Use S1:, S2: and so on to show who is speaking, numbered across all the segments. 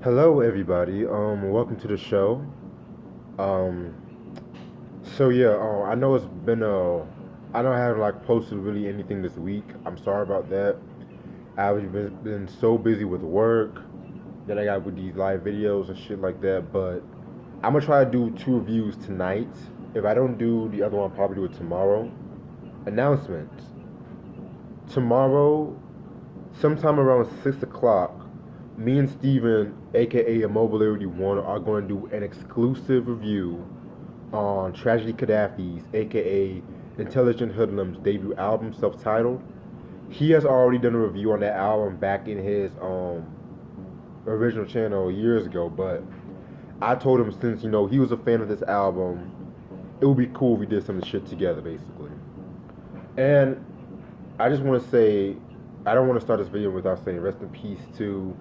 S1: Hello, everybody. Welcome to the show. Um, I know it's been I don't have like posted really anything this week. I'm sorry about that. I've been so busy with work that I got with these live videos and shit like that. But I'm gonna try to do two reviews tonight. If I don't do the other one, I'll probably do it tomorrow. Announcement. Tomorrow, sometime around 6 o'clock, me and Steven, aka Immobility One, are going to do an exclusive review on Tragedy Gaddafi's, aka Intelligent Hoodlum's debut album, self-titled. He has already done a review on that album back in his original channel years ago, but I told him since he was a fan of this album, it would be cool if we did some shit together, basically. And I just want to say, I don't want to start this video without saying rest in peace to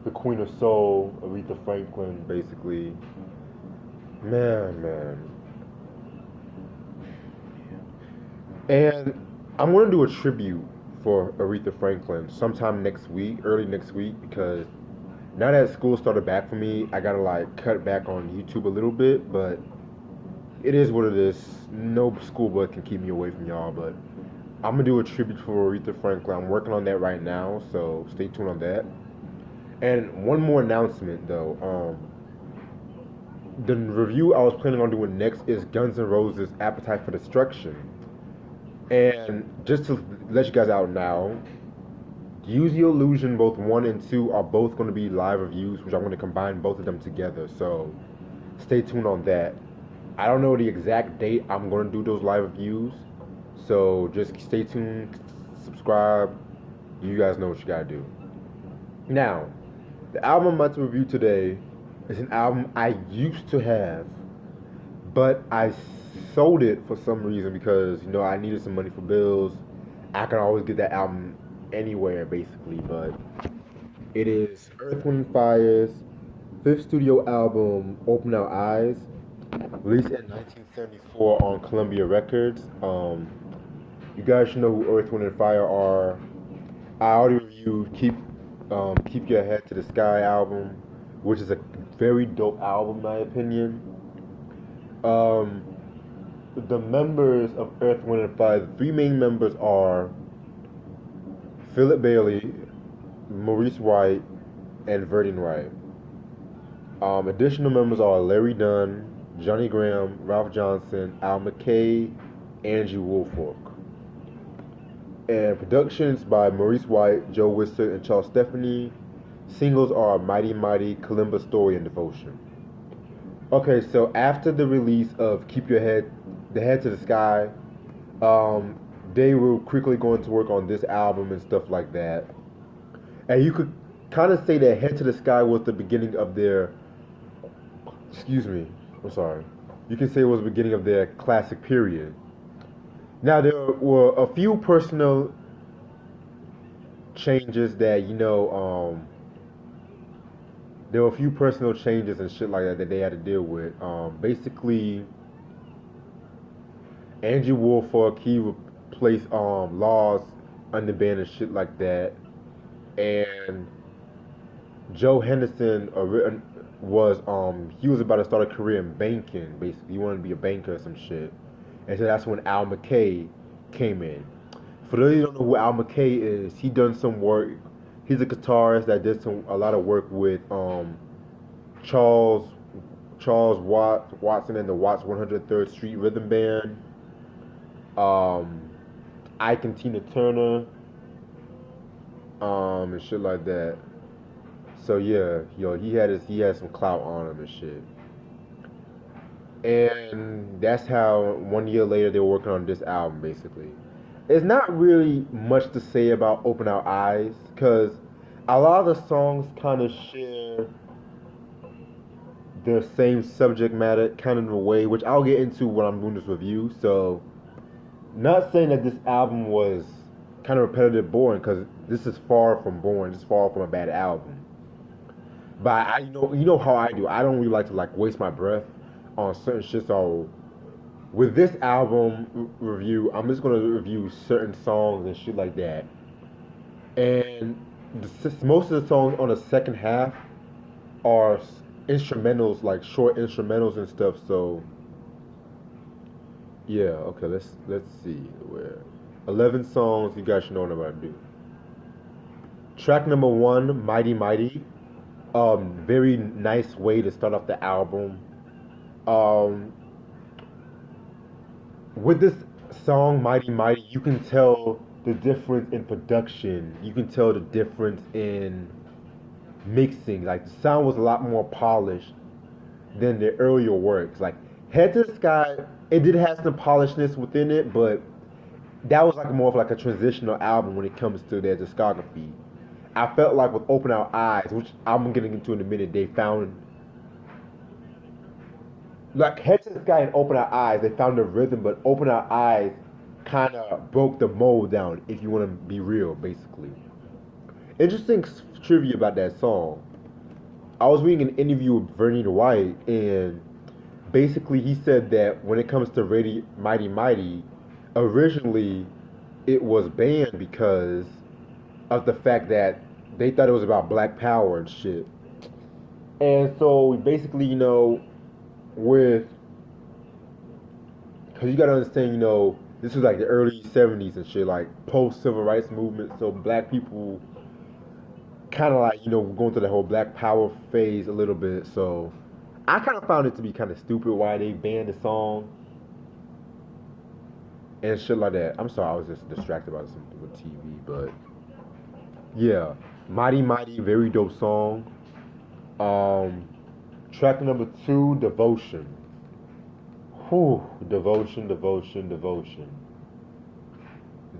S1: the Queen of Soul, Aretha Franklin, basically. Man. And I'm gonna do a tribute for Aretha Franklin sometime next week, early next week, because now that school started back for me, I gotta like cut back on YouTube a little bit, but it is what it is. No school bus can keep me away from y'all, but I'm gonna do a tribute for Aretha Franklin. I'm working on that right now, so stay tuned on that. And one more announcement though. The review I was planning on doing next is Guns N' Roses' Appetite for Destruction. And just to let you guys out now, Use the Illusion, both 1 and 2 are both going to be live reviews, which I'm going to combine both of them together. So stay tuned on that. I don't know the exact date I'm going to do those live reviews. So just stay tuned, subscribe. You guys know what you got to do. Now, the album I'm about to review today is an album I used to have, but I sold it for some reason because I needed some money for bills. I can always get that album anywhere basically, but it is Earth, Wind and Fire's fifth studio album, Open Our Eyes, released in 1974 on Columbia Records. You guys should know who Earth, Wind and Fire are. I already reviewed Keep Your Head to the Sky album, which is a very dope album in my opinion. Um, the members of Earth, Wind and Fire, the three main members are Philip Bailey, Maurice White, and Verdine Wright. Additional members are Larry Dunn, Johnny Graham, Ralph Johnson, Al McKay, Angie Woolfolk. And productions by Maurice White, Joe Wisser, and Charles Stephanie. Singles are Mighty Mighty, Kalimba Story, and Devotion. Okay, so after the release of The Head to the Sky, um, they were quickly going to work on this album and stuff like that. And you could kind of say that Head to the Sky was the beginning of their, excuse me, I'm sorry. You can say it was the beginning of their classic period. Now there were a few personal changes that there were a few personal changes and shit like that that they had to deal with. Basically, Andrew Woolfolk he replaced Laws on the band and shit like that, and Joe Henderson was he was about to start a career in banking. Basically, he wanted to be a banker or some shit, and so that's when Al McKay came in. For those who don't know who Al McKay is, he done some work. He's a guitarist that did a lot of work with Charles Watson and the Watts 103rd Street Rhythm Band, um, Ike and Tina Turner, and shit like that. So yeah, he had some clout on him and shit. And that's how 1 year later they were working on this album basically. It's not really much to say about Open Our Eyes because a lot of the songs kind of share the same subject matter kind of in a way, which I'll get into when I'm doing this review. So, not saying that this album was kind of repetitive, boring, because this is far from boring. It's far from a bad album. But you know how I do. I don't really like to like waste my breath on certain shit. So with this album review, I'm just gonna review certain songs and shit like that. And most of the songs on the second half are instrumentals, like short instrumentals and stuff. So yeah, okay. Let's see where 11 songs. You guys should know what I'm about to do. Track number one, Mighty Mighty. Very nice way to start off the album. Um, with this song, Mighty Mighty, you can tell the difference in production. You can tell the difference in mixing. Like the sound was a lot more polished than the earlier works. Like Head to the Sky, it did have some polishedness within it, but that was like more of like a transitional album when it comes to their discography. I felt like with Open Our Eyes, which I'm getting into in a minute, they found like Head to the Sky and Open Our Eyes, they found the rhythm, but Open Our Eyes kind of broke the mold down, if you want to be real, basically. Interesting trivia about that song. I was reading an interview with Bernie White, and basically he said that when it comes to Mighty Mighty, originally it was banned because of the fact that they thought it was about black power and shit. And so basically, with because you gotta understand, this was like the early '70s and shit, like post civil rights movement. So black people kind of like going through the whole black power phase a little bit. So I kind of found it to be kind of stupid why they banned the song and shit like that. I'm sorry, I was just distracted by something with TV, but yeah, Mighty Mighty, very dope song. Um, Track number two, Devotion. Whew, Devotion, Devotion, Devotion.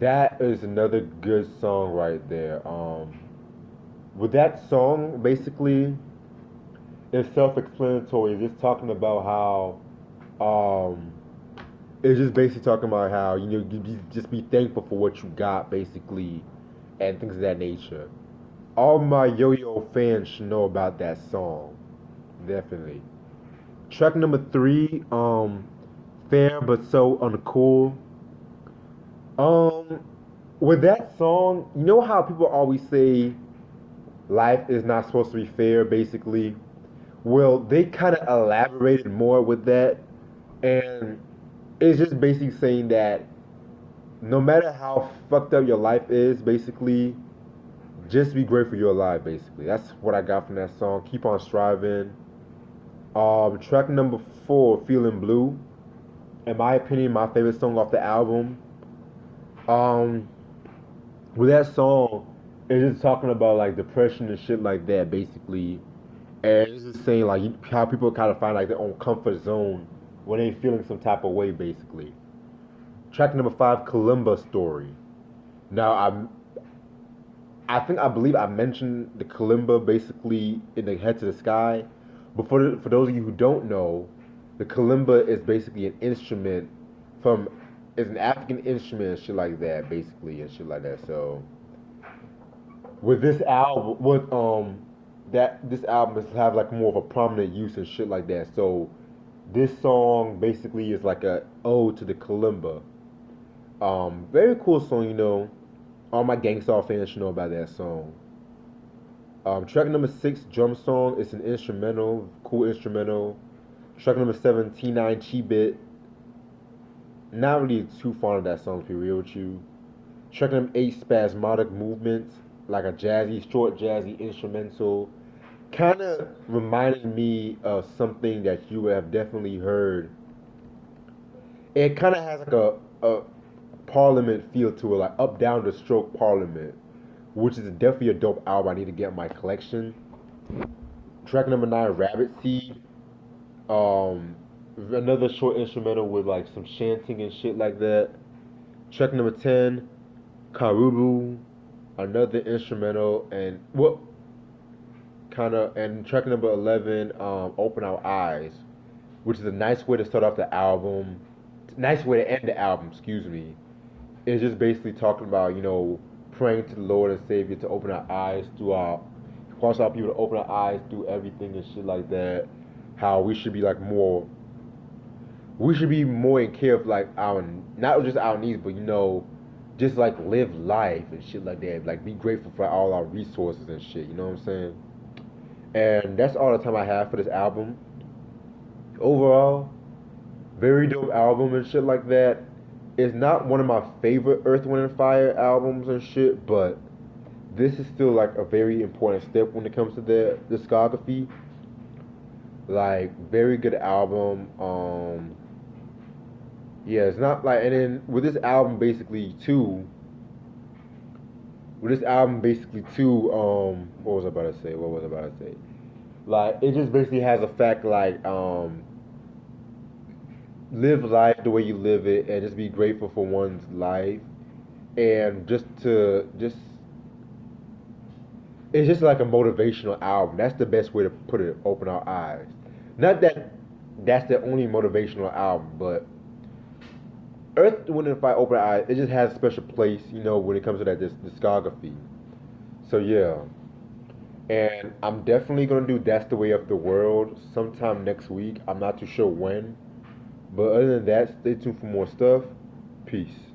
S1: That is another good song right there. With that song, basically, it's self-explanatory. It's just talking about um, it's just basically talking about how just be thankful for what you got, basically, and things of that nature. All my Yo-Yo fans should know about that song, definitely. Track number three, Fair But So Uncool. Um, with that song, you know how people always say life is not supposed to be fair, basically? Well, they kind of elaborated more with that, and it's just basically saying that no matter how fucked up your life is, basically, just be grateful you're alive, basically. That's what I got from that song. Keep on striving. Track number four, Feeling Blue. In my opinion, my favorite song off the album. Um, with that song, it's just talking about like depression and shit like that, basically. And it's just saying like how people kind of find like their own comfort zone when they feeling some type of way, basically. Track number five, Kalimba Story. Now I believe I mentioned the kalimba basically in the Head to the Sky. But for those of you who don't know, the kalimba is basically an instrument from it's an African instrument and shit like that, basically and shit like that. So with this album, with that this album is have like more of a prominent use and shit like that. So this song basically is like a ode to the kalimba. Very cool song, all my Gangstar fans should know about that song. Track number six, Drum Song. It's an instrumental, cool instrumental. Track number seven, T9 Chi-Bit. Not really too fond of that song, to be real with you. Track number eight, Spasmodic Movements. Like a jazzy, short jazzy instrumental. Kind of reminded me of something that you have definitely heard. It kind of has like a Parliament feel to it, like Up Down the Stroke Parliament, which is definitely a dope album. I need to get in my collection. Track number nine, Rabbit Seed. Another short instrumental with like some chanting and shit like that. Track number 10, Karubu. Another instrumental and what kind of and track number 11, Open Our Eyes, which is a nice way to start off the album. Nice way to end the album. Excuse me. It's just basically talking about praying to the Lord and Savior to open our eyes through our cause our people to open our eyes through everything and shit like that. How we should be like more we should be more in care of like our not just our needs but just like live life and shit like that. Like be grateful for all our resources and shit, you know what I'm saying? And that's all the time I have for this album. Overall, very dope album and shit like that. It's not one of my favorite Earth, Wind, and Fire albums and shit, but this is still like a very important step when it comes to their discography. Like, very good album. Yeah, it's not like, and then with this album basically too, what was I about to say? What was I about to say? Like, it just basically has a fact like, live life the way you live it, and just be grateful for one's life, and just it's just like a motivational album. That's the best way to put it. Open our eyes. Not that that's the only motivational album, but Earth, Wind, and Fire, Open Our Eyes. It just has a special place, when it comes to that discography. So yeah, and I'm definitely gonna do That's the Way of the World sometime next week. I'm not too sure when, but other than that, stay tuned for more stuff. Peace.